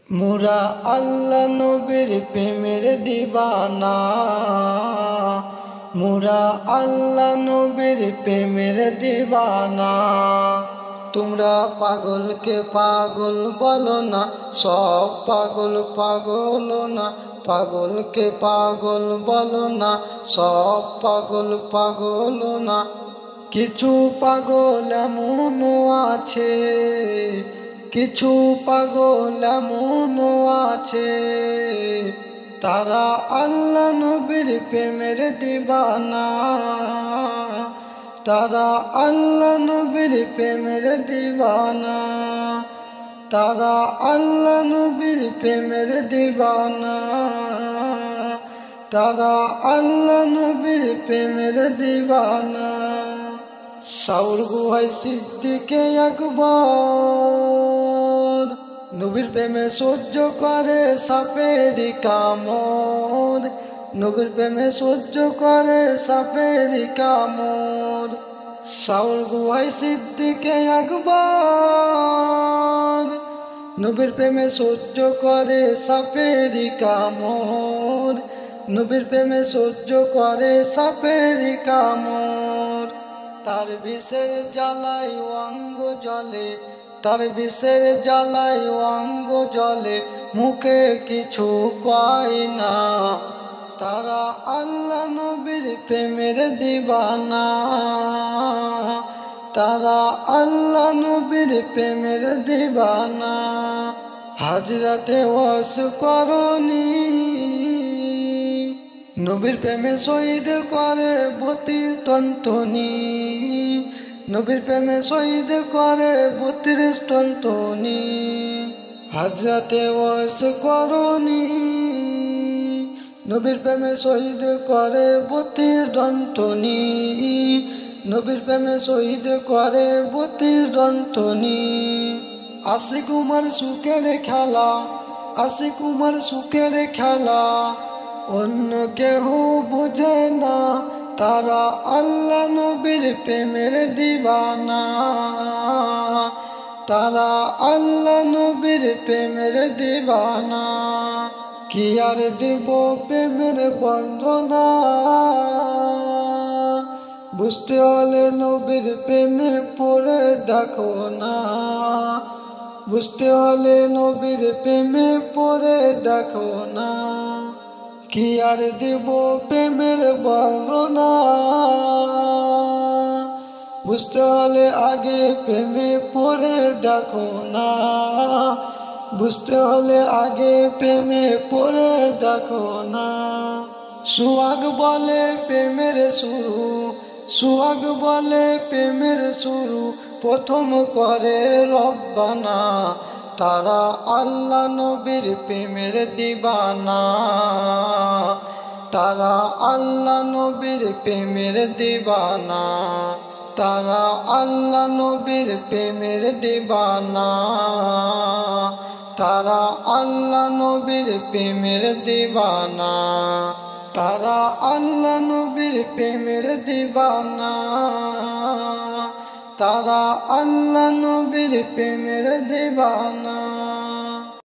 মুরা আল্লাহ নবীর প্রেমের দিবানা, মুরা আল্লাহ নবীর প্রেমের দিবানা। তোমরা পাগলকে পাগল বলো না, সব পাগল পাগল না। পাগলকে পাগল বলো না, সব পাগল পাগল না। কিছু পাগল এমনও আছে, কিছু পাগল এমনও আছে, তারা আল্লাহ নবীর প্রেমের দিবানা, তারা আল্লাহ নবীর প্রেমের দিবানা, তারা আল্লাহ নবীর প্রেমের দিবানা, তারা আল্লাহ নবীর প্রেমের দিবানা। সাউর গুহায় সিদ্দিকে আকবর নবীর প্রেমে সহ্য করে সাপেরি কামড়, নবীর প্রেমে সহ্য করে সাপেরি কামড়। সাউর গুহায় সিদ্দিকে আকবর নবীর প্রেমে সহ্য করে সাপেরি কামড়, নবীর প্রেমে সহ্য করে সাপেরি কামড়। তার বিষের জ্বালায় অঙ্গ জ্বলে, তার বিষের জ্বালায় অঙ্গ জ্বলে, মুখে কিছু কয় না। তারা আল্লাহ নবীর প্রেমের দিবানা, তারা আল্লাহ নবীর প্রেমের দিবানা। হাজরাতে ওয়াস করনি নবীর প্রেমে শহীদ করে 32 তন্তনি, নবীর প্রেমে শহীদ করে 32 তন্তনি। হাজরাতে ওয়াস করনি নবীর প্রেমে শহীদ করে 32 তন্তনি, নবীর প্রেমে শহীদ করে 32 তন্তনি। আশিক উমর সুখের খেলা, আশিক উমর সুখের খেলা, অন্য কেহ বুঝে না। তারা আল্লাহ নবীর প্রেমের দিবানা, তারা আল্লাহ নবীর প্রেমের দিবানা। কি আর দেব প্রেমের বর্ণনা, বুঝতে হলে নবীর প্রেমে পড়ে দেখো না, বুঝতে হলে নবীর প্রেমে পড়ে দেখো না। কি আর দেব প্রেমের বর্ণনা, বুঝতে হলে আগে প্রেমে পড়ে দেখো না, বুঝতে হলে আগে প্রেমে পড়ে দেখো না। সুহাগ বলে প্রেমের শুরু, সুহাগ বলে প্রেমের শুরু, প্রথম করে রব্বানা। তারা আল্লাহ নবীর প্রেমের দিবানা, তারা আল্লাহ নবীর প্রেমের দিবানা, তারা আল্লাহ নবীর প্রেমের দিবানা, তারা আল্লাহ নবীর প্রেমের দিবানা, তারা আল্লাহ নবীর প্রেমের দিবানা, তারা আল্লাহ নবীর প্রেমের দিবানা।